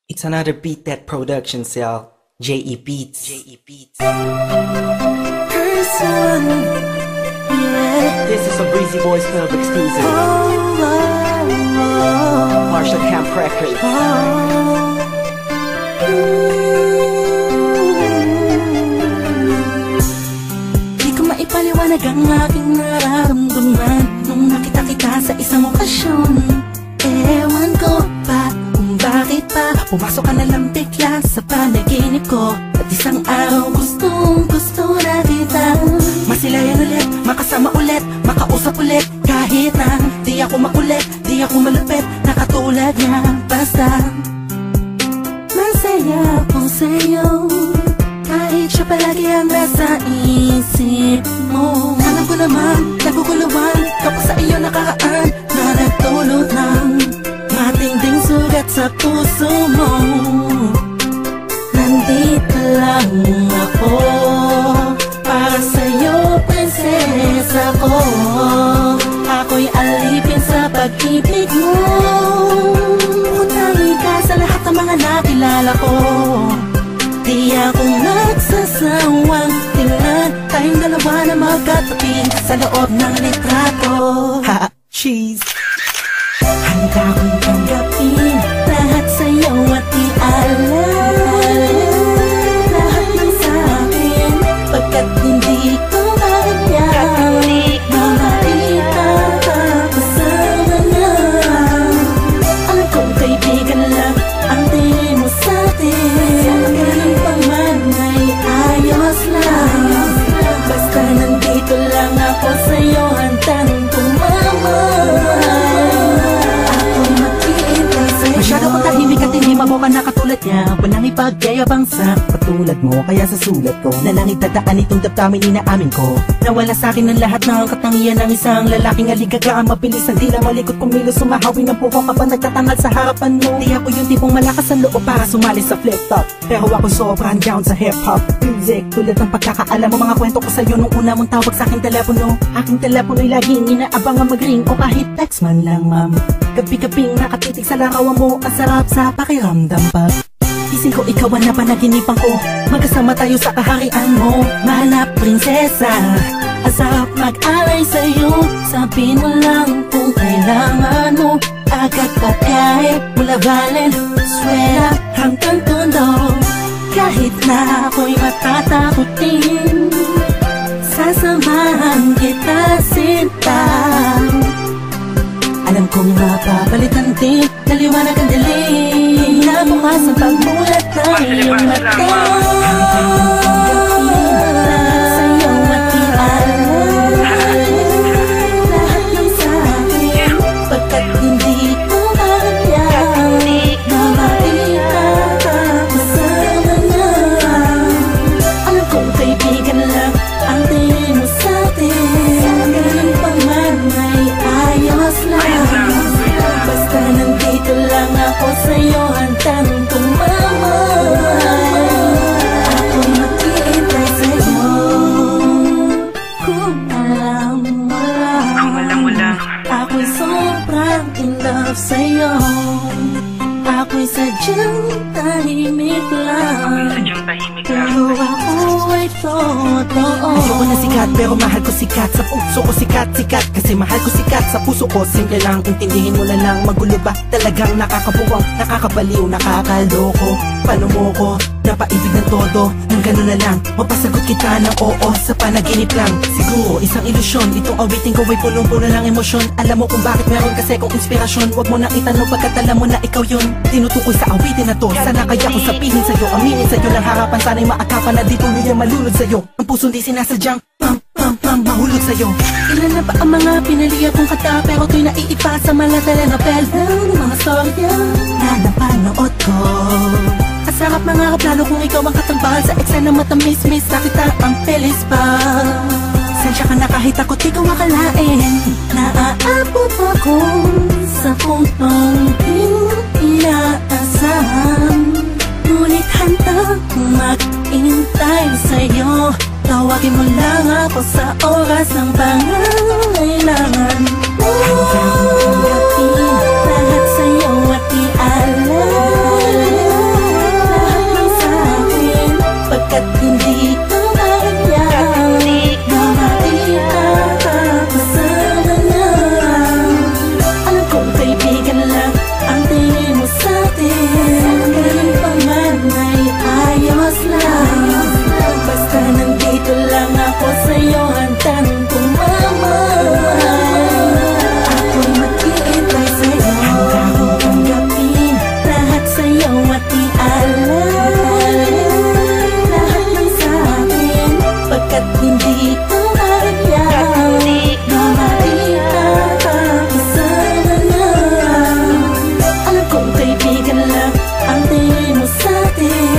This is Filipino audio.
It's another Beat That production cell. J.E. Beats. J.E. Beats. Person, yeah. This is a Breezy Boys Club exclusive. Marshall Camp Records. Di ko maipaliwanag ang aking nararamdaman nung nakita kita sa isang okasyon. Ewan ko pa kung bakit pa pumasok ka na lang bigla sa panaginip ko. At isang araw gusto na kita masilayan ulit, makasama ulit, makausap ulit. Kahit na di ako makulit, di ako malupit, nakatulad niya. Basta masaya ako sa'yo, kahit siya palagi ang nasa isip mo. Alam ko naman, naguguluhan kapag sa iyo nakaraan na nagdulot ng matinding sugat sa puso mo. Nandito lang ako para sa'yo, prinsesa ko. Ako'y alipin sa pag-ibig mo. Tangi ka sa lahat ng mga nakilala ko. Di ako nagsasawang tingnan tayong dalawa na magkatabi sa loob ng litrato. Ha! Cheese! Handa kong tanggapin lahat sa'yo at i-alala lahat ng sa'kin, pagkat hindi ko kaya makita ka kasama na. Alam kong kaibigan lang ang tingin mo sa'tin, ganun pa man ay ayos lang. Basta nandito lang ako sa'yo, handang tumamay. Masyado kong tahimik at hindi mabuka na katulad niya. Walang ipagyayabang sa katulad mo, kaya sa sulat ko na lang itadaan itong damdamin inaamin ko. Nawala sa akin ang lahat ng katangian ng isang lalaking aligagaan, mabilis ang dila, malikot kumilos, sumahawin ng puko kapag nagtatangal sa harapan mo. Di ako yung tipong malakas ang loob para sumali sa flip-top, pero ako sobrang down sa hip-hop music. Tulad ng pagkakaalam mo, mga kwento ko sa'yo nung una mong tawag sa aking telepono. Aking telepono'y laging inaabang ang mag-ring o kahit text man lang, ma'am. Gabi-gabing nakatitig sa larawan mo, ang sarap sa pakiramdam pa. Ising ko ikaw ang napanaginipan ko, magkasama tayo sa kaharian mo. Mahal na prinsesa, ang sarap mag-alay sa'yo. Sabihin mo lang kung kailangan mo, agad pagkain mula Valenzuela hanggang Tondo. Kahit na ako'y matatakutin, sasamahan kita sinta. Alam kong mapapalitan din, naliwanag ang dilim, nabukas ang pagmulat ng iyong mata. Sa'yo at i-alala lahat ng sa'kin, pagkat hindi ko kaya makita ka kasama na. Alam kong kaibigan lang ang tingin mo sa'tin, ganun pa man ay ayos lang. Basta nandito lang ako sa'yo, handang tumamay. Ako'y maghihintay sa'yo. Kung alam mo lang, ako'y sobrang in love sa'yo. Ako'y sadyang tahimik lang, pero ako'y totoo. Ayoko na sikat pero mahal ko sikat, sa puso ko sikat. Kasi mahal ko sikat sa puso ko. Simple lang, intindihin mo na lang. Magulo ba? Talagang nakakabuwang, nakakabaliw, nakakaloko. Paano mo ko napaibig ng todo? Nang gano'n na lang, mapasagot kita ng oo sa panaginip lang. Siguro isang ilusyon, itong awitin ko ay punong-puno ng emosyon. Alam mo kung bakit meron kasi kong inspirasyon. Huwag mo nang itanong pagkat alam mo na ikaw yun. Tinutukoy sa awitin na to, sana kaya kong sabihin sa'yo, aminin sa'yo ng harapan. Sana'y maakapan na di tuluyang malulod sa'yo. Ang puso di sinasadyang mahulog sa'yo. Ilan na ba ang mga pinaliya kong kanta, pero to'y naiipa sa mga telenovela ng mga storya na napanood ko. Ang sarap mga kaplano kung ikaw ang katambal sa eksena matamis-mis, nakita ang pelis pa. Sensya ka na kahit ako di ko makalain, naaabot ako sa puntong di inaasahan. Ngunit handang mag-intay sa'yo, tawagin mo lang ako sa oras ng pangangailangan. Handang tanggapin lahat sa'yo at i-alala Ang tingin mo sa'tin